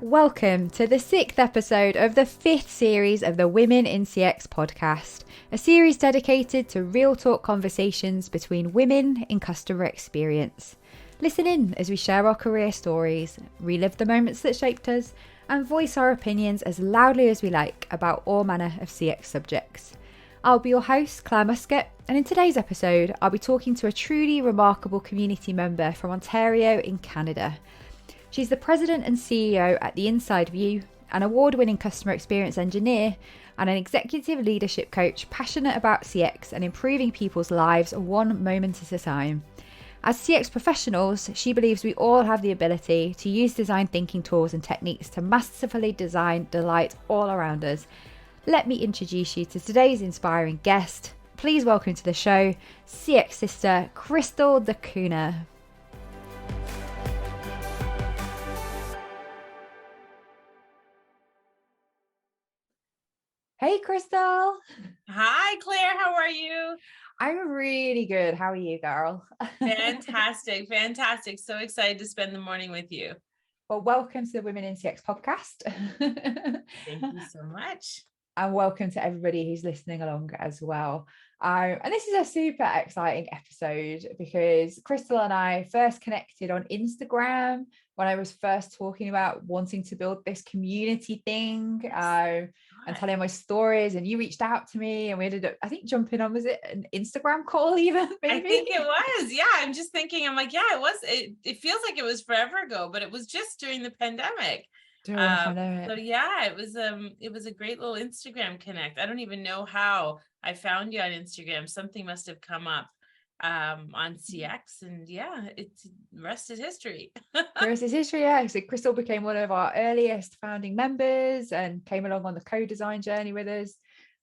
Welcome to the 6th episode of the 5th series of the Women in CX podcast, a series dedicated to real talk conversations between women in customer experience. Listen in as we share our career stories, relive the moments that shaped us, and voice our opinions as loudly as we like about all manner of CX subjects. I'll be your host, Clare Muscutt, and in today's episode, I'll be talking to a truly remarkable community member from Ontario in Canada. She's the president and CEO at The Inside View, an award-winning customer experience engineer, and an executive leadership coach passionate about CX and improving people's lives one moment at a time. As CX professionals, she believes we all have the ability to use design thinking tools and techniques to masterfully design delight all around us. Let me introduce you to today's inspiring guest. Please welcome to the show, CX sister Crystal Dacuna. Hey, Crystal. Hi, Claire. How are you? I'm really good. How are you, girl? Fantastic. Fantastic. So excited to spend the morning with you. Well, welcome to the Women in CX podcast. Thank you so much. And welcome to everybody who's listening along as well. And this is a super exciting episode because Crystal and I first connected on Instagram when I was first talking about wanting to build this community thing and telling my stories, and you reached out to me and we ended up, I think, jumping on, was it an Instagram call even? Maybe? I think it was. Yeah. I'm just thinking, I'm like, yeah, it was. It feels like it was forever ago, but it was just during the pandemic. So yeah, it was a great little Instagram connect. I don't even know how I found you on Instagram. Something must have come up on CX, and yeah, it's rest is history. The rest is history. Yeah, so Crystal became one of our earliest founding members and came along on the co-design journey with us,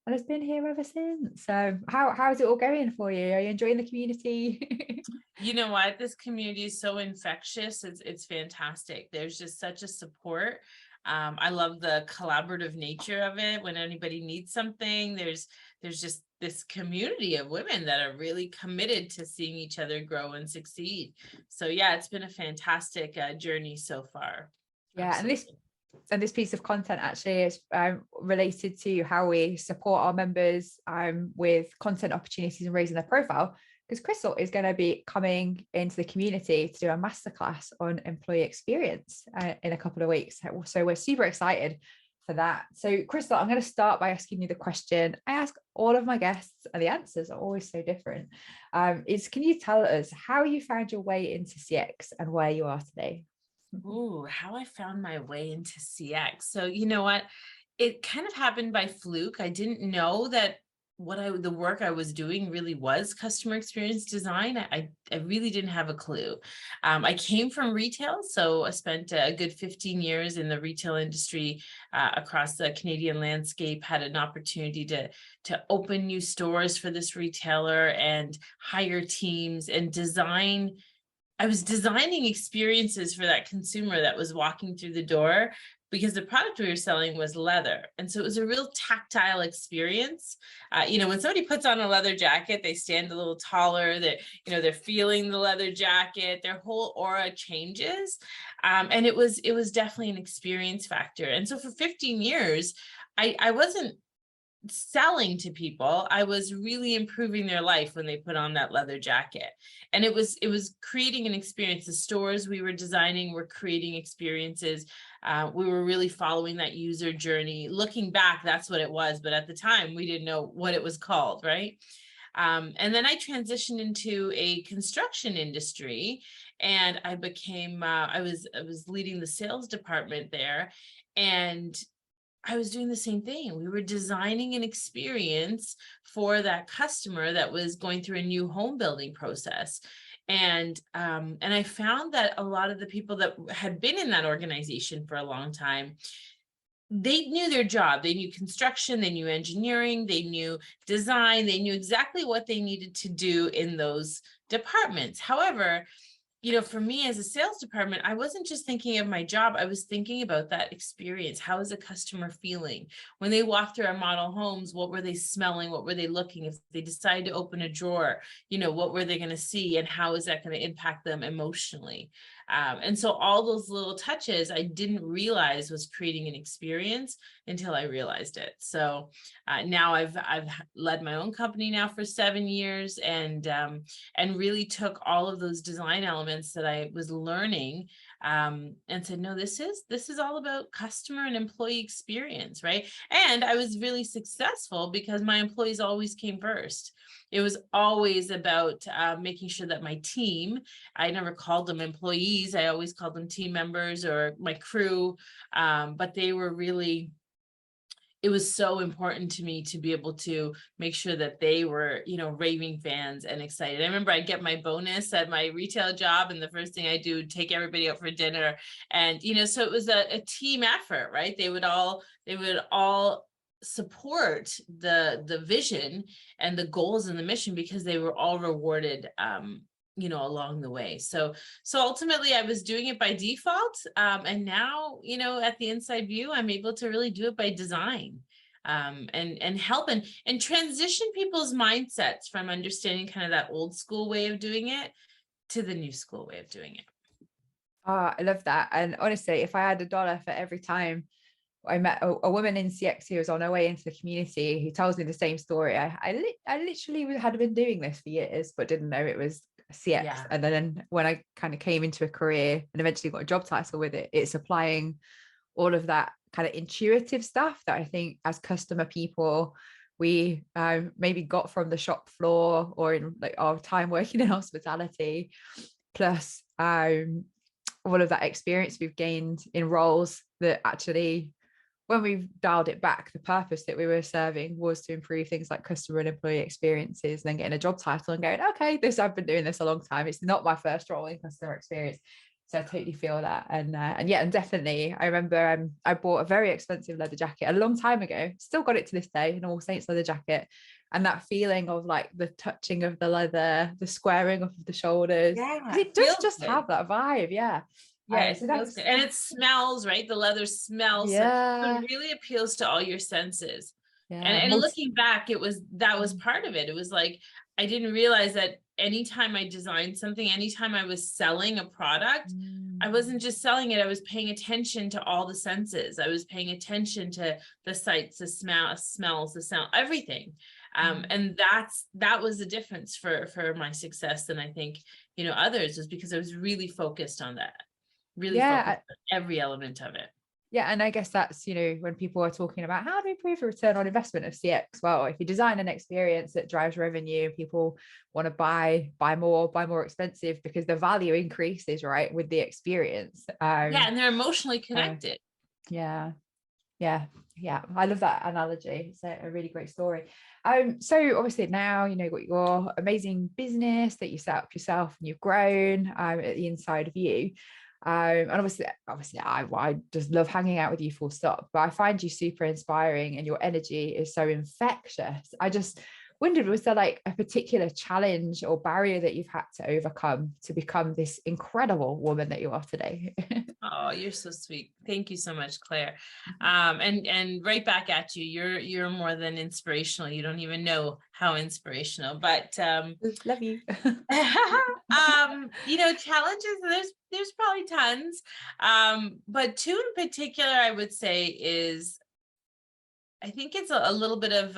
and has been here ever since. So how's it all going for you? Are you enjoying the community? You know what? This community is so infectious. It's fantastic. There's just such a support. I love the collaborative nature of it. When anybody needs something, there's just this community of women that are really committed to seeing each other grow and succeed. So yeah, it's been a fantastic journey so far. Yeah, Absolutely. and this piece of content actually is related to how we support our members with content opportunities and raising their profile, because Crystal is going to be coming into the community to do a masterclass on employee experience in a couple of weeks. So we're super excited for that. So Crystal, I'm going to start by asking you the question I ask all of my guests, and the answers are always so different. Can you tell us how you found your way into CX and where you are today? Ooh, how I found my way into CX. So you know what? It kind of happened by fluke. I didn't know that the work I was doing really was customer experience design. I really didn't have a clue. I came from retail, so I spent a good 15 years in the retail industry across the Canadian landscape, had an opportunity to open new stores for this retailer and hire teams and design. I was designing experiences for that consumer that was walking through the door, because the product we were selling was leather. And so it was a real tactile experience. When somebody puts on a leather jacket, they stand a little taller, they're feeling the leather jacket, their whole aura changes. And it was definitely an experience factor. And so for 15 years, I wasn't selling to people. I was really improving their life when they put on that leather jacket. And it was creating an experience. The stores we were designing were creating experiences. We were really following that user journey. Looking back, that's what it was. But at the time, we didn't know what it was called, right? And then I transitioned into a construction industry, and I became, I was leading the sales department there. And I was doing the same thing. We were designing an experience for that customer that was going through a new home building process. And I found that a lot of the people that had been in that organization for a long time, they knew their job. They knew construction, they knew engineering, they knew design, they knew exactly what they needed to do in those departments. However, for me as a sales department, I wasn't just thinking of my job. I was thinking about that experience. How is a customer feeling when they walk through our model homes? What were they smelling? What were they looking? If they decided to open a drawer, what were they going to see? And how is that going to impact them emotionally? And so all those little touches I didn't realize was creating an experience until I realized it. So now I've led my own company now for 7 years, and really took all of those design elements that I was learning, and said, no, this is all about customer and employee experience, right? And I was really successful because my employees always came first. It was always about making sure that my team, I never called them employees, I always called them team members or my crew, but they were really, it was so important to me to be able to make sure that they were, raving fans and excited. I remember I'd get my bonus at my retail job, and the first thing I do, take everybody out for dinner. And, so it was a team effort, right? They would all support the vision and the goals and the mission, because they were all rewarded, along the way. So ultimately I was doing it by default. And now, at the inside view, I'm able to really do it by design, and help and transition people's mindsets from understanding kind of that old school way of doing it to the new school way of doing it. Oh, I love that. And honestly, if I had $1 for every time I met a woman in CX who was on her way into the community who tells me the same story, I literally had been doing this for years, but didn't know it was CX. Yeah. And then when I kind of came into a career and eventually got a job title with it, it's applying all of that kind of intuitive stuff that I think as customer people, we maybe got from the shop floor or in like our time working in hospitality, plus all of that experience we've gained in roles that actually, when we've dialed it back, the purpose that we were serving was to improve things like customer and employee experiences, and then getting a job title and going, okay, I've been doing this a long time. It's not my first role in customer experience. So I totally feel that. And definitely, I remember I bought a very expensive leather jacket a long time ago, still got it to this day, an All Saints leather jacket. And that feeling of like the touching of the leather, the squaring of the shoulders, because it does just have that vibe. Yeah. Yeah, it feels good. And it smells, right? The leather smells. Yeah. So it really appeals to all your senses. Yeah. And looking back, that was part of it. It was like, I didn't realize that anytime I designed something, anytime I was selling a product, I wasn't just selling it. I was paying attention to all the senses. I was paying attention to the sights, the smells, the sound, everything. And that was the difference for my success. And I think, others, was because I was really focused on that. Really focused on every element of it. Yeah. And I guess that's, when people are talking about how to improve the return on investment of CX, well, if you design an experience that drives revenue, people want to buy more expensive because the value increases, right, with the experience. And they're emotionally connected. Yeah. I love that analogy. It's a really great story. So obviously now, you've got your amazing business that you set up yourself and you've grown at the inside of you. And obviously I just love hanging out with you, full stop, but I find you super inspiring and your energy is so infectious. I just wondered, was there like a particular challenge or barrier that you've had to overcome to become this incredible woman that you are today? Oh, you're so sweet. Thank you so much, Claire. And right back at you. You're more than inspirational. You don't even know how inspirational, but love you. Challenges, there's probably tons. But two in particular, I would say is, I think it's a little bit of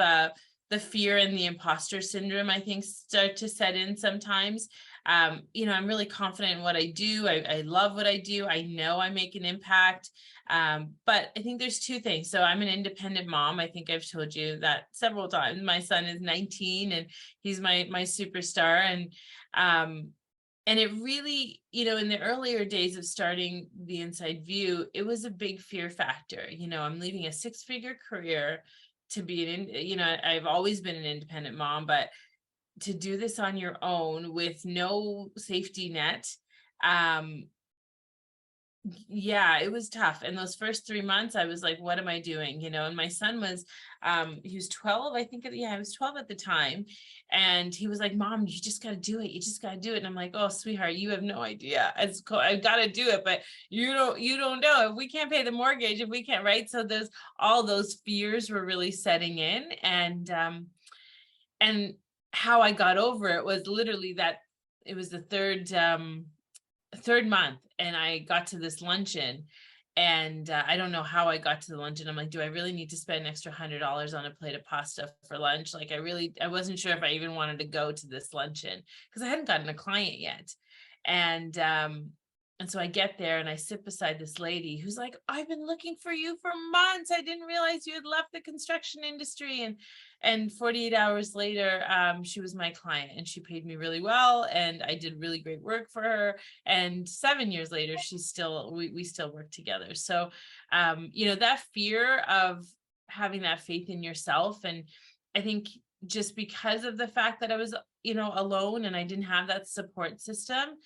the fear and the imposter syndrome, I think, start to set in sometimes. I'm really confident in what I do. I love what I do. I know I make an impact. But I think there's two things. So I'm an independent mom. I think I've told you that several times. My son is 19 and he's my superstar. And it really, in the earlier days of starting the Inside View, it was a big fear factor. I'm leaving a 6-figure career to be I've always been an independent mom, but to do this on your own with no safety net, it was tough. And those first 3 months, I was like, what am I doing? And my son was, he was 12, I think. I was 12 at the time. And he was like, Mom, you just got to do it. You just got to do it. And I'm like, oh, sweetheart, you have no idea. I got to do it, but you don't know. If we can't pay the mortgage, if we can't, right? So all those fears were really setting in. And how I got over it was literally that it was the third third month, and I got to this luncheon, and I don't know how I got to the luncheon. I'm like, do I really need to spend an extra $100 on a plate of pasta for lunch? Like, I wasn't sure if I even wanted to go to this luncheon because I hadn't gotten a client yet. And so I get there and I sit beside this lady who's like, I've been looking for you for months. I didn't realize you had left the construction industry. And 48 hours later, she was my client, and she paid me really well, and I did really great work for her. And 7 years later, we still work together. So, that fear of having that faith in yourself. And I think just because of the fact that I was, alone, and I didn't have that support system,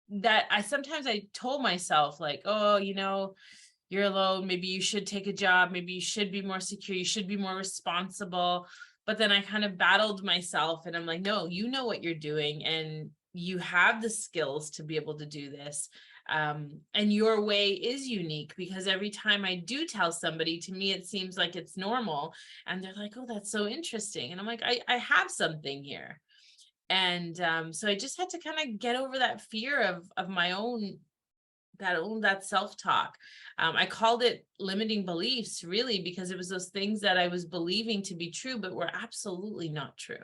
that I told myself, like, oh, you're alone. Maybe you should take a job. Maybe you should be more secure. You should be more responsible. But then I kind of battled myself, and I'm like, no, you know what you're doing, and you have the skills to be able to do this. And your way is unique, because every time I do tell somebody, to me, it seems like it's normal. And they're like, oh, that's so interesting. And I'm like, I have something here. And so I just had to kind of get over that fear of my own, that self-talk. I called it limiting beliefs, really, because it was those things that I was believing to be true, but were absolutely not true.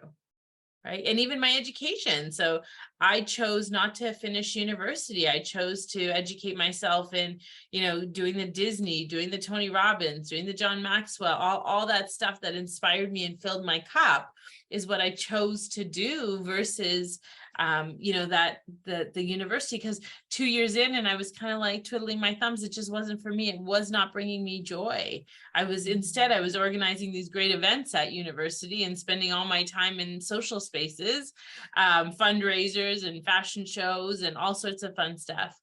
Right. And even my education. So I chose not to finish university. I chose to educate myself in, doing the Disney, doing the Tony Robbins, doing the John Maxwell, all that stuff that inspired me and filled my cup is what I chose to do versus, that the university, because 2 years in, and I was kind of like twiddling my thumbs. It just wasn't for me. It was not bringing me joy. I was organizing these great events at university and spending all my time in social spaces, fundraisers and fashion shows and all sorts of fun stuff.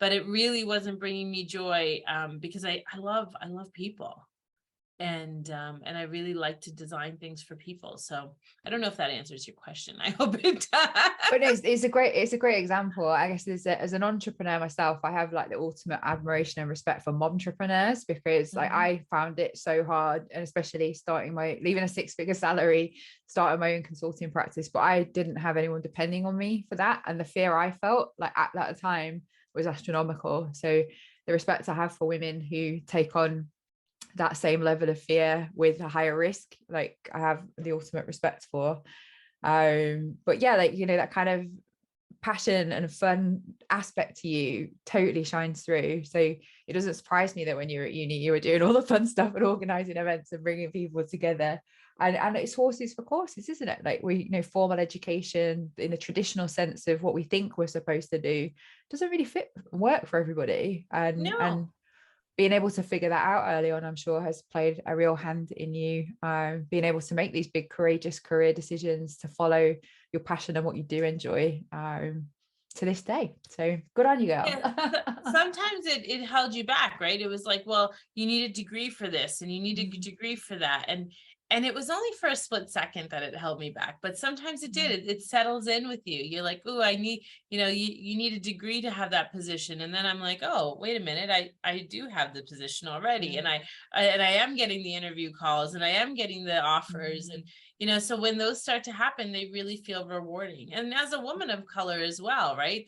But it really wasn't bringing me joy, because I love people. And I really like to design things for people. So I don't know if that answers your question. I hope it does. But it's a great example. I guess as an entrepreneur myself, I have like the ultimate admiration and respect for mompreneurs, because like I found it so hard, and especially leaving a 6-figure salary, starting my own consulting practice, but I didn't have anyone depending on me for that. And the fear I felt like at that time was astronomical. So the respect I have for women who take on that same level of fear with a higher risk, like I have the ultimate respect for. But yeah, like, that kind of passion and fun aspect to you totally shines through. So it doesn't surprise me that when you were at uni, you were doing all the fun stuff and organizing events and bringing people together. And it's horses for courses, isn't it? Like formal education in the traditional sense of what we think we're supposed to do doesn't really work for everybody. And being able to figure that out early on, I'm sure, has played a real hand in you being able to make these big, courageous career decisions to follow your passion and what you do enjoy to this day. So good on you, girl. Yeah. Sometimes it held you back, right? It was like, well, you need a degree for this and you need a degree for that. And it was only for a split second that it held me back. But sometimes it did. It settles in with you. You're like, oh, I need, you need a degree to have that position. And then I'm like, oh, wait a minute. I do have the position already. And I am getting the interview calls, and I am getting the offers. And, so when those start to happen, they really feel rewarding. And as a woman of color as well, right?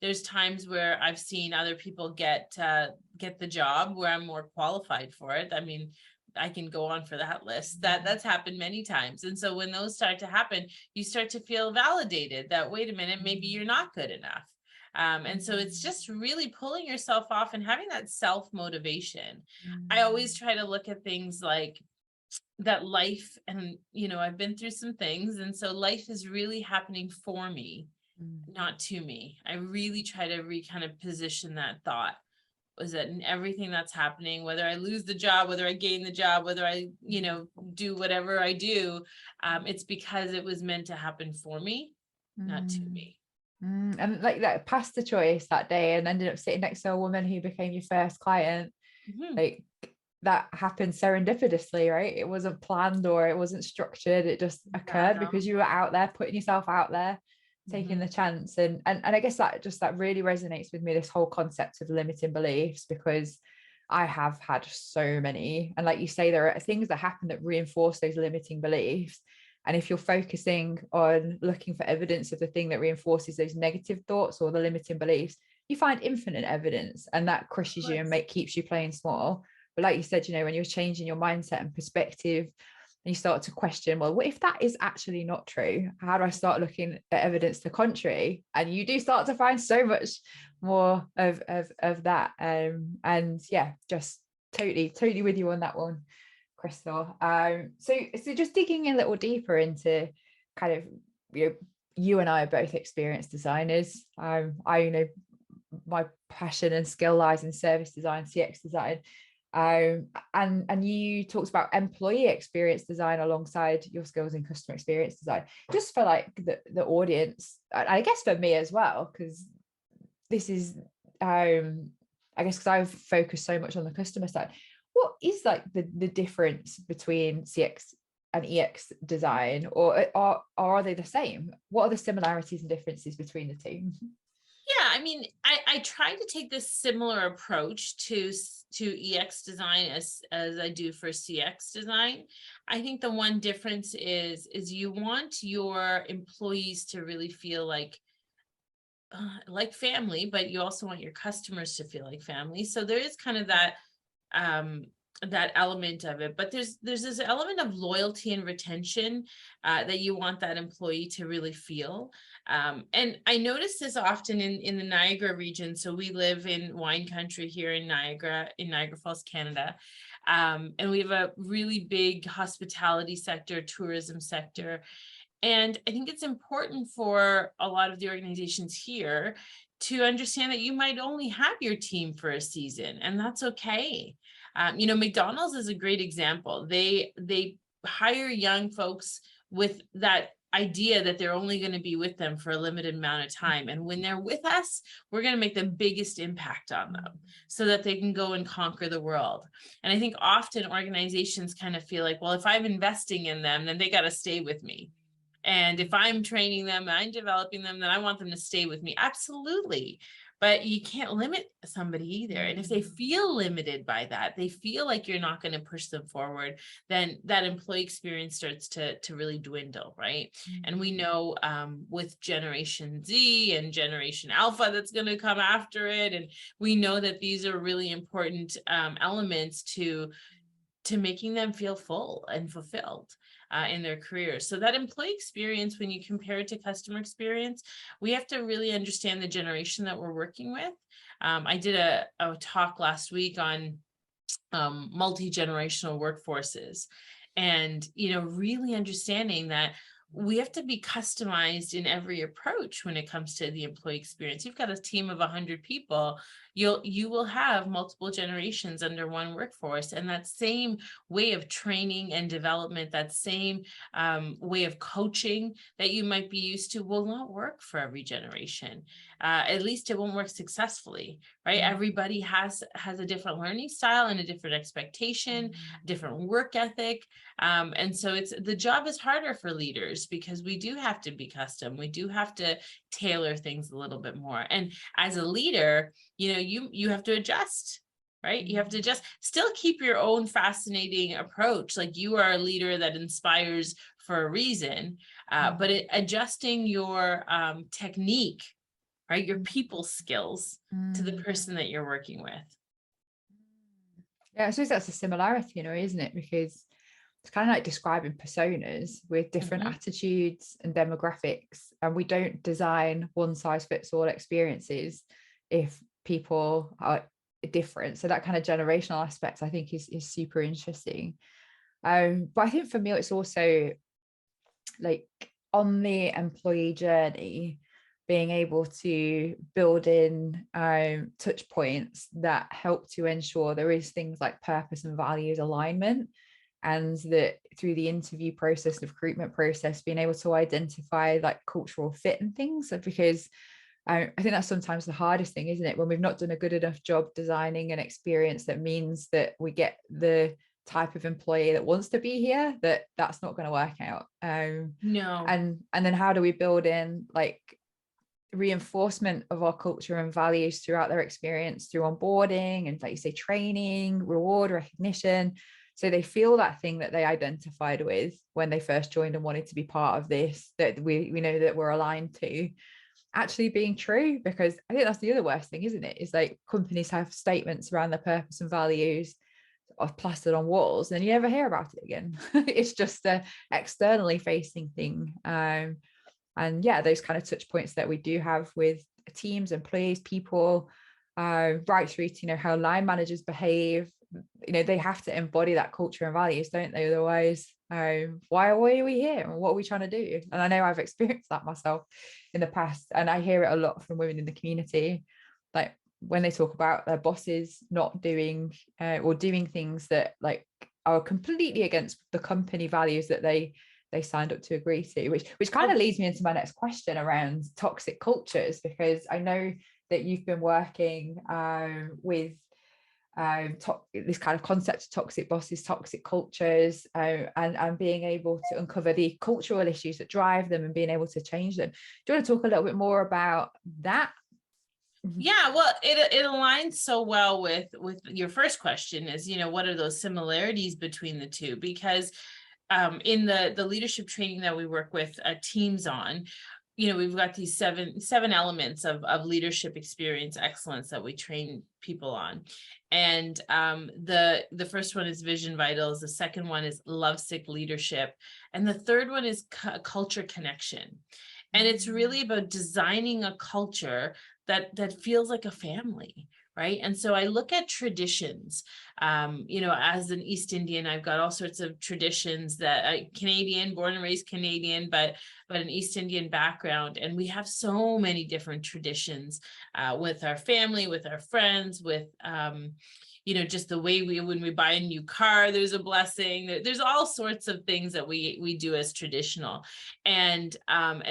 There's times where I've seen other people get the job where I'm more qualified for it. I mean, I can go on for that list. That's happened many times. And so when those start to happen, you start to feel validated that, wait a minute, maybe you're not good enough. And so it's just really pulling yourself off and having that self-motivation. I always try to look at things like that life, and, I've been through some things. And so life is really happening for me, not to me. I really try to kind of position that thought. Was that in everything that's happening, whether I lose the job, whether I gain the job, whether I, do whatever I do, it's because it was meant to happen for me, not to me. And like that pasta choice that day and ended up sitting next to a woman who became your first client, like that happened serendipitously, right? It wasn't planned or it wasn't structured. It just occurred because you were out there, putting yourself out there, taking the chance. And I guess that really resonates with me, this whole concept of limiting beliefs, because I have had so many. And like you say, there are things that happen that reinforce those limiting beliefs. And if you're focusing on looking for evidence of the thing that reinforces those negative thoughts or the limiting beliefs, you find infinite evidence, and that crushes you and keeps you playing small. But like you said, you know, when you're changing your mindset and perspective, and you start to question, well, what if that is actually not true? How do I start looking at evidence to the contrary? And you do start to find so much more of that. And yeah, just totally with you on that one, Crystal. So just digging a little deeper into kind of, you and I are both experienced designers. I know my passion and skill lies in service design, CX design. And you talked about employee experience design alongside your skills in customer experience design, just for like the audience, I guess for me as well, because this is I guess because I've focused so much on the customer side. What is like the difference between CX and EX design, or are they the same? What are the similarities and differences between the two? Yeah, I mean, I try to take this similar approach to EX design as I do for CX design. I think the one difference is you want your employees to really feel like family, but you also want your customers to feel like family. So there is kind of that that element of it, but there's this element of loyalty and retention that you want that employee to really feel. And I notice this often in the Niagara region. So we live in wine country here in Niagara Falls, Canada. And we have a really big hospitality sector, tourism sector. And I think it's important for a lot of the organizations here to understand that you might only have your team for a season, and that's okay. McDonald's is a great example. They hire young folks with that idea that they're only going to be with them for a limited amount of time. And when they're with us, we're going to make the biggest impact on them so that they can go and conquer the world. And I think often organizations kind of feel like, well, if I'm investing in them, then they got to stay with me. And if I'm training them, I'm developing them, then I want them to stay with me. Absolutely. But you can't limit somebody either. And if they feel limited by that, they feel like you're not going to push them forward, then that employee experience starts to really dwindle, right? And we know with Generation Z and Generation Alpha that's going to come after it. And we know that these are really important elements to making them feel full and fulfilled in their careers. So that employee experience, when you compare it to customer experience, we have to really understand the generation that we're working with. I did a talk last week on multi-generational workforces, and really understanding that we have to be customized in every approach when it comes to the employee experience. You've got a team of 100 people, you will have multiple generations under one workforce, and that same way of training and development, that same way of coaching that you might be used to will not work for every generation. At least it won't work successfully, right? Everybody has a different learning style and a different expectation, different work ethic. And so the job is harder for leaders because we do have to be custom. We do have to tailor things a little bit more. And as a leader, you have to adjust, right? You have to just still keep your own fascinating approach. Like, you are a leader that inspires for a reason, but adjusting your technique, right? Your people skills to the person that you're working with. Yeah, I suppose that's a similarity, isn't it? Because it's kind of like describing personas with different attitudes and demographics, and we don't design one size fits all experiences if people are different. So that kind of generational aspect, I think, is super interesting. But I think for me, it's also like on the employee journey, being able to build in touch points that help to ensure there is things like purpose and values alignment, and that through the interview process, the recruitment process, being able to identify like cultural fit and things. Because I think that's sometimes the hardest thing, isn't it? When we've not done a good enough job designing an experience that means that we get the type of employee that wants to be here, that's not going to work out. No. And then how do we build in like reinforcement of our culture and values throughout their experience, through onboarding and, like you say, training, reward, recognition, so they feel that thing that they identified with when they first joined and wanted to be part of this, that we know that we're aligned to. actually being true, because I think that's the other worst thing, isn't it? Is like companies have statements around their purpose and values are plastered on walls and you never hear about it again. It's just a externally facing thing. And yeah, those kind of touch points that we do have with teams, employees, people, right through to, how line managers behave, they have to embody that culture and values, don't they? Otherwise, why are we here and what are we trying to do? And I know I've experienced that myself in the past, and I hear it a lot from women in the community, like when they talk about their bosses not doing or doing things that like are completely against the company values that they signed up to agree to, which kind of leads me into my next question around toxic cultures, because I know that you've been working with this kind of concept of toxic bosses, toxic cultures, and being able to uncover the cultural issues that drive them and being able to change them. Do you want to talk a little bit more about that? Yeah, well, it aligns so well with your first question is, what are those similarities between the two? Because in the leadership training that we work with teams on, we've got these seven elements of leadership experience excellence that we train people on. And the first one is vision vitals. The second one is lovesick leadership. And the third one is culture connection. And it's really about designing a culture that feels like a family, right? And so I look at traditions. As an East Indian, I've got all sorts of traditions that Canadian, born and raised Canadian, but an East Indian background. And we have so many different traditions with our family, with our friends, with just the way when we buy a new car, there's a blessing. There's all sorts of things that we do as traditional. And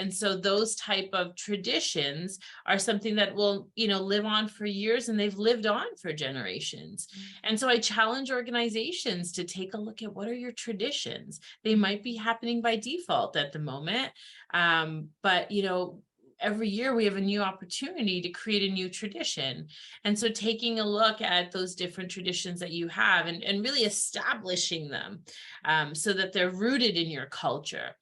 so those type of traditions are something that will, live on for years, and they've lived on for generations. And so I challenge organizations to take a look at what are your traditions. They might be happening by default at the moment, but every year we have a new opportunity to create a new tradition. And so taking a look at those different traditions that you have and really establishing them so that they're rooted in your culture.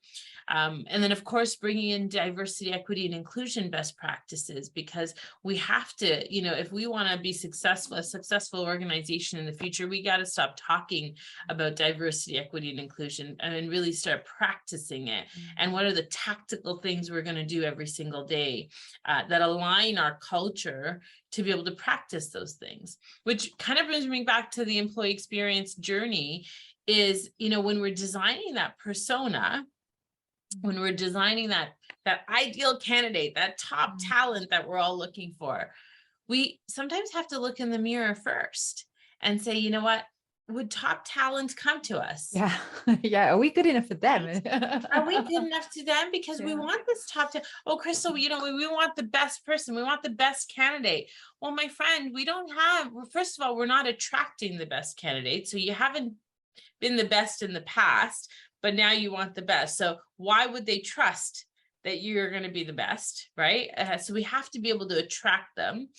And then, of course, bringing in diversity, equity, and inclusion best practices, because we have to, if we want to be a successful organization in the future, we got to stop talking about diversity, equity, and inclusion and really start practicing it. And what are the tactical things we're going to do every single day that align our culture to be able to practice those things, which kind of brings me back to the employee experience journey is, when we're designing that persona, when we're designing that ideal candidate, that top talent that we're all looking for, we sometimes have to look in the mirror first and say, you know what, would top talent come to us? Yeah. Yeah. Are we good enough for them? Are we good enough to them? Because we want this top talent. Oh, Crystal, we want the best person. We want the best candidate. Well, my friend, first of all, we're not attracting the best candidate. So you haven't been the best in the past, but now you want the best. So why would they trust that you're going to be the best, right? So we have to be able to attract them.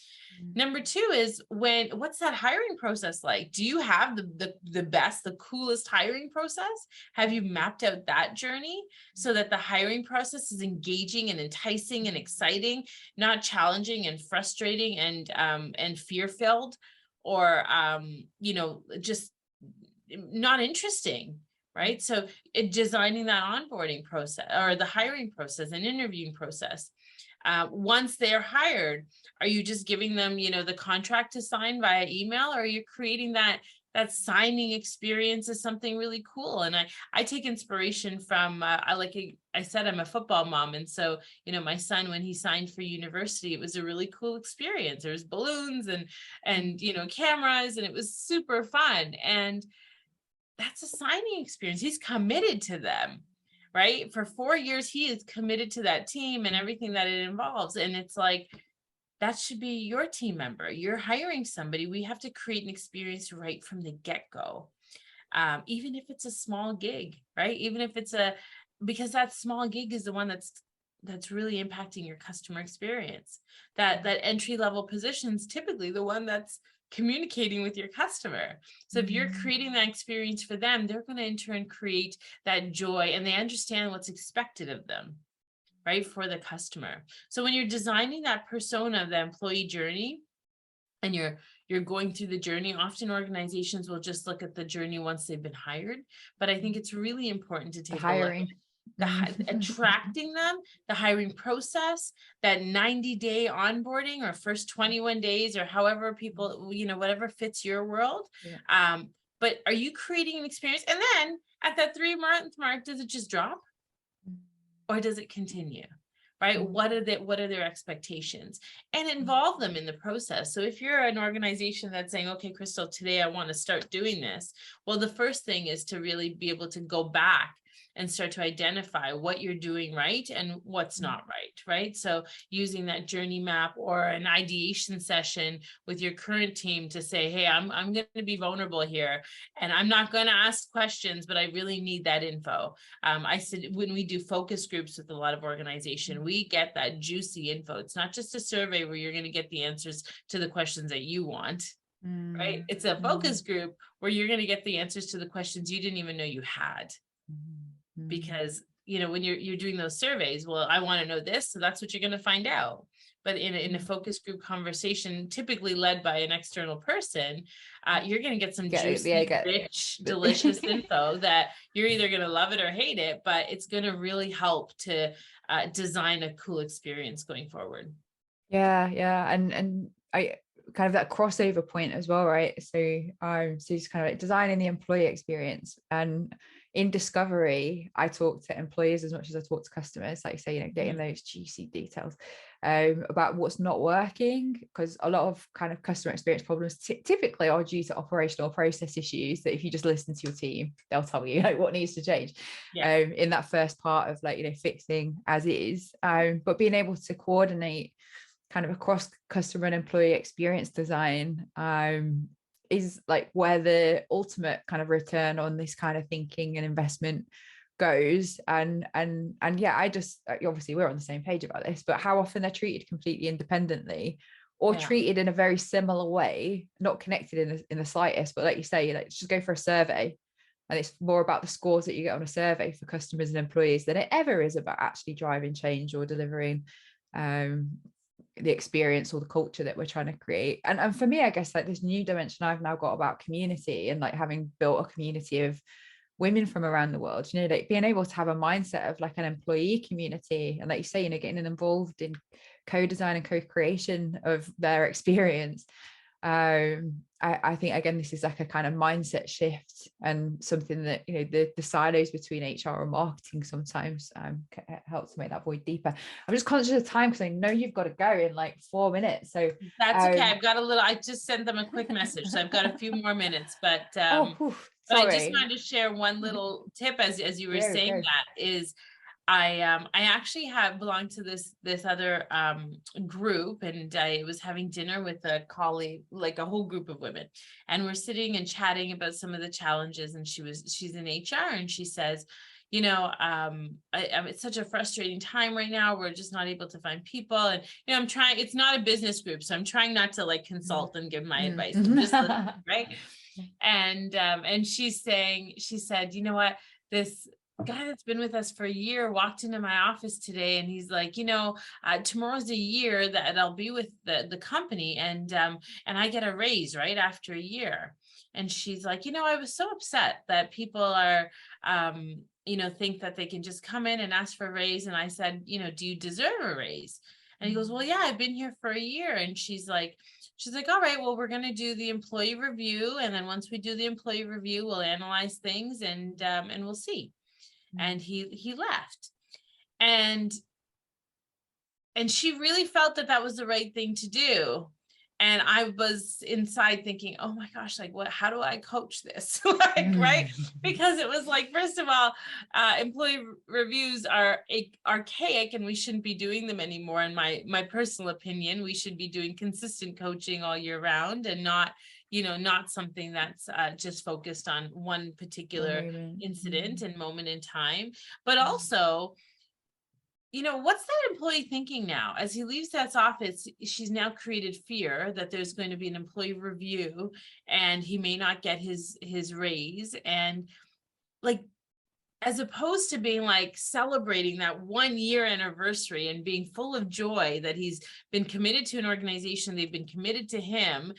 Number two is what's that hiring process like? Do you have the best, the coolest hiring process? Have you mapped out that journey so that the hiring process is engaging and enticing and exciting, not challenging and frustrating and fear-filled, or just not interesting? Right? So designing that onboarding process or the hiring process and interviewing process. Once they're hired, are you just giving them, the contract to sign via email, or are you creating that signing experience as something really cool? And I take inspiration from, I said, I'm a football mom. And so, my son, when he signed for university, it was a really cool experience. There was balloons and cameras, and it was super fun. And that's a signing experience. He's committed to them, right? For 4 years, he is committed to that team and everything that it involves. And it's like, that should be your team member. You're hiring somebody. We have to create an experience right from the get-go. Even if it's a small gig, right? Even if it's because that small gig is the one that's really impacting your customer experience. That entry-level position is typically the one that's communicating with your customer. So if you're creating that experience for them, they're going to in turn create that joy, and they understand what's expected of them, right, for the customer. So when you're designing that persona, the employee journey, and you're going through the journey, often organizations will just look at the journey once they've been hired. But I think it's really important to The take a look at hiring. attracting them, the hiring process, that 90-day onboarding or first 21 days, or however people, whatever fits your world. Yeah. But are you creating an experience? And then at that 3-month mark, does it just drop, or does it continue? Right? What are their expectations, and involve them in the process. So if you're an organization that's saying, okay, Crystal, today I want to start doing this. Well, the first thing is to really be able to go back and start to identify what you're doing right and what's not right? So using that journey map or an ideation session with your current team to say, hey, I'm going to be vulnerable here, and I'm not going to ask questions, but I really need that info. I said, when we do focus groups with a lot of organization, we get that juicy info. It's not just a survey where you're going to get the answers to the questions that you want, right? It's a focus group where you're going to get the answers to the questions you didn't even know you had. Because, when you're doing those surveys, well, I want to know this, so that's what you're going to find out. But in a focus group conversation, typically led by an external person, you're going to get some juicy, rich, delicious info that you're either going to love it or hate it, but it's going to really help to design a cool experience going forward. Yeah. And I kind of that crossover point as well, right? So just kind of like designing the employee experience, and in discovery, I talk to employees as much as I talk to customers, like you say, getting those juicy details about what's not working, because a lot of kind of customer experience problems typically are due to operational process issues that if you just listen to your team, they'll tell you like what needs to change in that first part of like, fixing as is, but being able to coordinate kind of across customer and employee experience design is like where the ultimate kind of return on this kind of thinking and investment goes. And yeah, obviously we're on the same page about this, but how often they're treated completely independently or treated in a very similar way, not connected in the slightest, but like you say, like just go for a survey, and it's more about the scores that you get on a survey for customers and employees than it ever is about actually driving change or delivering the experience or the culture that we're trying to create. And for me, I guess like this new dimension I've now got about community, and like having built a community of women from around the world, like being able to have a mindset of like an employee community, and like you say, getting involved in co-design and co-creation of their experience. I think again, this is like a kind of mindset shift, and something that the silos between HR and marketing sometimes helps to make that void deeper. I'm just conscious of time because I know you've got to go in like 4 minutes, so that's okay. I've got I just sent them a quick message, so I've got a few more minutes, but but I just wanted to share one little tip as you were saying that is I actually belonged to this other group, and I was having dinner with a colleague, like a whole group of women, and we're sitting and chatting about some of the challenges. And she's in HR, and she says, it's such a frustrating time right now. We're just not able to find people, and I'm trying. It's not a business group, so I'm trying not to like consult and give my advice. I'm just listening, right? And she said, you know what, this guy that's been with us for a year walked into my office today, and he's like, tomorrow's a year that I'll be with the company, and I get a raise right after a year. And she's like, I was so upset that people are think that they can just come in and ask for a raise. And I said, do you deserve a raise? And he goes, well, yeah, I've been here for a year. And she's like, all right, well, we're going to do the employee review, and then once we do the employee review, we'll analyze things, and we'll see. And he left, and she really felt that was the right thing to do. And I was inside thinking, oh my gosh, like how do I coach this? Right? Because it was like, first of all, employee reviews are archaic, and we shouldn't be doing them anymore. In my personal opinion, we should be doing consistent coaching all year round, and not something that's just focused on one particular incident and moment in time. But also, what's that employee thinking now? As he leaves that office, she's now created fear that there's going to be an employee review, and he may not get his raise. And like, as opposed to being like celebrating that 1 year anniversary and being full of joy that he's been committed to an organization, they've been committed to him.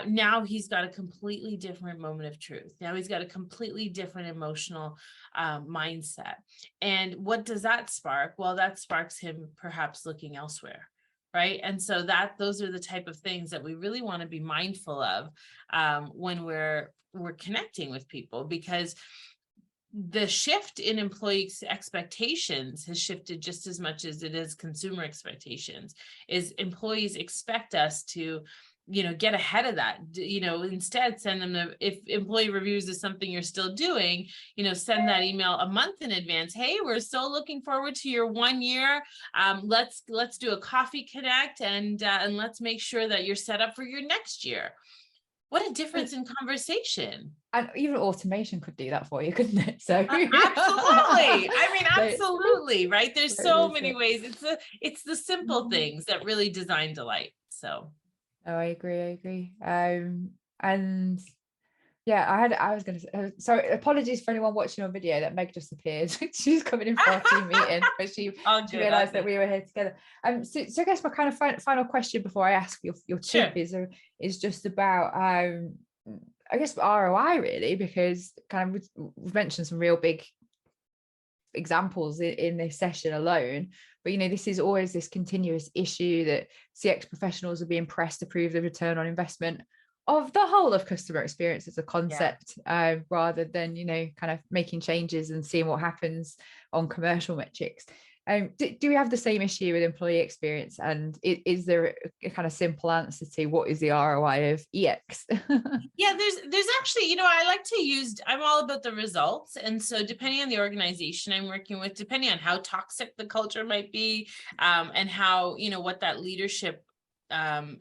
Now he's got a completely different moment of truth. Now he's got a completely different emotional mindset. And what does that spark? Well, that sparks him perhaps looking elsewhere. Right. And so those are the type of things that we really want to be mindful of when we're connecting with people, because the shift in employees' expectations has shifted just as much as it is consumer expectations. Is employees expect us to, get ahead of that, instead send them if employee reviews is something you're still doing, send that email a month in advance. Hey, we're so looking forward to your 1 year. Let's do a coffee connect and let's make sure that you're set up for your next year. What a difference in conversation. And even automation could do that for you, couldn't it? So absolutely. I mean, absolutely, right? There's so many ways. It's the simple things that really design delight. So I agree. And yeah, I was going to say, sorry, apologies for anyone watching on video that Meg just appeared. She's coming in for our team meeting, but she realized that we were here together. So I guess my kind of final question before I ask your tip is just about, I guess, ROI really, because kind of we've mentioned some real big examples in this session alone, but this is always this continuous issue that CX professionals are being pressed to prove the return on investment of the whole of customer experience as a concept, rather than kind of making changes and seeing what happens on commercial metrics. Do we have the same issue with employee experience, and is there a kind of simple answer to what is the ROI of EX? Yeah, there's actually, I like to use, I'm all about the results. And so depending on the organization I'm working with, depending on how toxic the culture might be, and how, what that leadership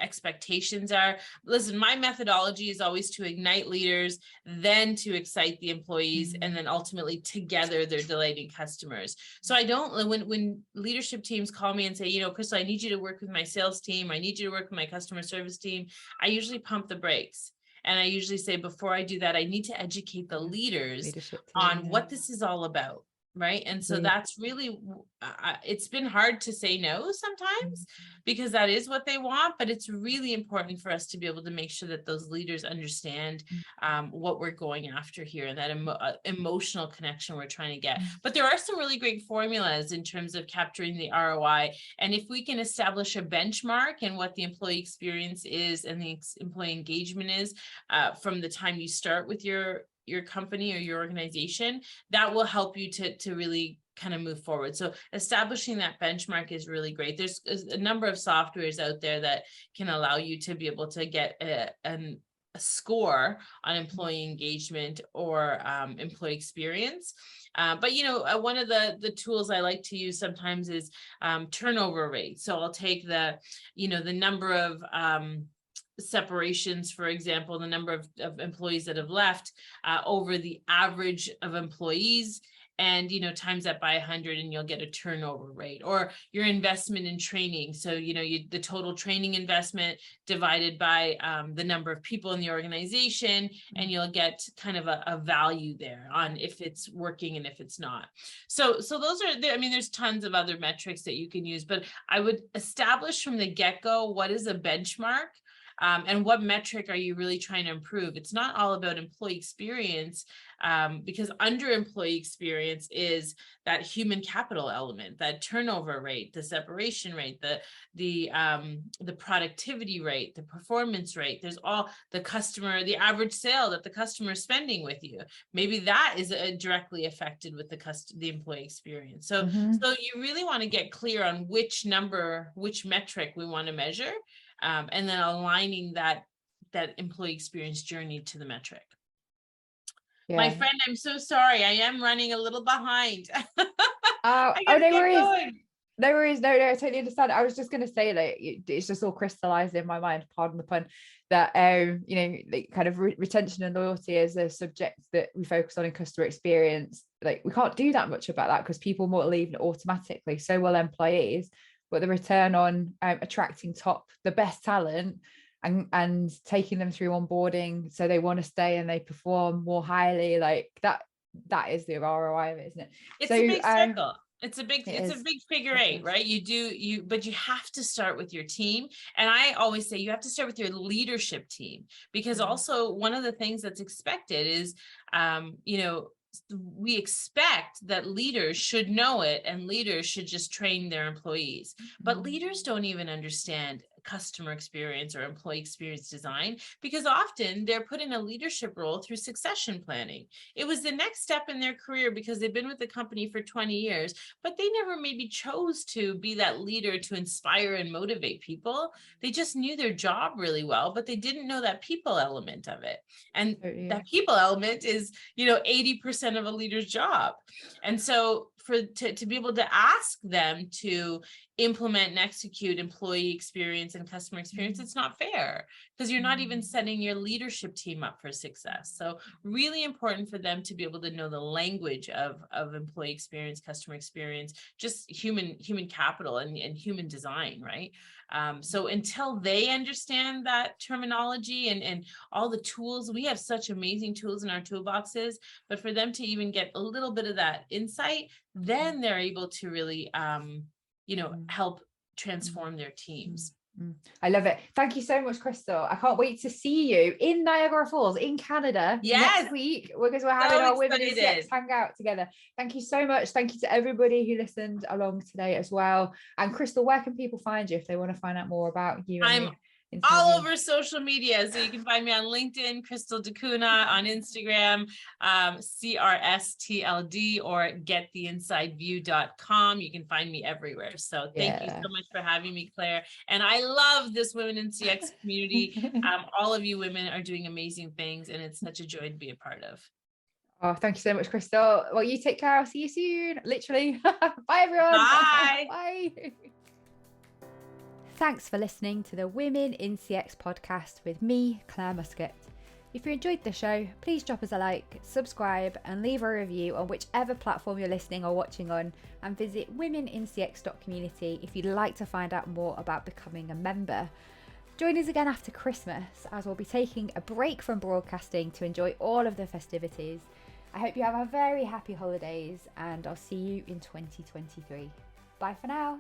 expectations are. Listen, my methodology is always to ignite leaders, then to excite the employees, and then ultimately together they're delighting customers. So I don't, when leadership teams call me and say, Crystal, I need you to work with my sales team, I need you to work with my customer service team, I usually pump the brakes. And I usually say, before I do that, I need to educate the leaders on what this is all about. Right. And so that's really, it's been hard to say no sometimes, because that is what they want, but it's really important for us to be able to make sure that those leaders understand what we're going after here, and that emotional connection we're trying to get. But there are some really great formulas in terms of capturing the ROI. And if we can establish a benchmark in what the employee experience is and the employee engagement is from the time you start with your company or your organization, that will help you to really kind of move forward. So establishing that benchmark is really great. There's a number of softwares out there that can allow you to be able to get a score on employee engagement or employee experience. But one of the tools I like to use sometimes is turnover rate. So I'll take the number of separations, for example, the number of employees that have left over the average of employees, and times that by 100, and you'll get a turnover rate. Or your investment in training, so the total training investment divided by the number of people in the organization, and you'll get kind of a value there on if it's working and if it's not. So those are, there's tons of other metrics that you can use, but I would establish from the get-go what is a benchmark. And what metric are you really trying to improve? It's not all about employee experience, because under employee experience is that human capital element, that turnover rate, the separation rate, the productivity rate, the performance rate. There's all the average sale that the customer is spending with you. Maybe that is directly affected with the employee experience. So you really want to get clear on which metric we want to measure. And then aligning that employee experience journey to the metric. Yeah. My friend, I'm so sorry. I am running a little behind. No worries. No worries. No, I totally understand. I was just going to say, like, it's just all crystallized in my mind, pardon the pun, that, kind of retention and loyalty is a subject that we focus on in customer experience. Like, we can't do that much about that because people will leave automatically. So will employees. But the return on attracting the best talent and taking them through onboarding so they want to stay and they perform more highly, like that that is the ROI of it, isn't it? It's So a big circle. It's a is. big figure eight, right? But you have to start with your team. And I always say you have to start with your leadership team, because also one of the things that's expected is, we expect that leaders should know it and leaders should just train their employees. But leaders don't even understand customer experience or employee experience design, because often they're put in a leadership role through succession planning. It was the next step in their career because they've been with the company for 20 years, but they never maybe chose to be that leader to inspire and motivate people. They just knew their job really well, but they didn't know that people element of it. And that people element is, 80% of a leader's job. And so to be able to ask them to implement and execute employee experience and customer experience, it's not fair, because you're not even setting your leadership team up for success. So really important for them to be able to know the language of employee experience, customer experience, just human capital and human design, right? So until they understand that terminology and all the tools, we have such amazing tools in our toolboxes, but for them to even get a little bit of that insight, then they're able to really, help transform their teams. I love it. Thank you so much, Crystal. I can't wait to see you in Niagara Falls in Canada next week, because we're having our Women in CX hangout together. Thank you so much. Thank you to everybody who listened along today as well. And Crystal, where can people find you if they want to find out more about you? I'm all over social media. So you can find me on LinkedIn, Crystal Dacuna, on Instagram, CRSTLD, or gettheinsideview.com. You can find me everywhere. So thank you so much for having me, Claire. And I love this Women in CX community. All of you women are doing amazing things, and it's such a joy to be a part of. Oh, thank you so much, Crystal. Well, you take care. I'll see you soon. Literally. Bye, everyone. Bye. Bye. Thanks for listening to the Women in CX podcast with me, Clare Muscutt. If you enjoyed the show, please drop us a like, subscribe, and leave a review on whichever platform you're listening or watching on, and visit womenincx.community if you'd like to find out more about becoming a member. Join us again after Christmas, as we'll be taking a break from broadcasting to enjoy all of the festivities. I hope you have a very happy holidays, and I'll see you in 2023. Bye for now.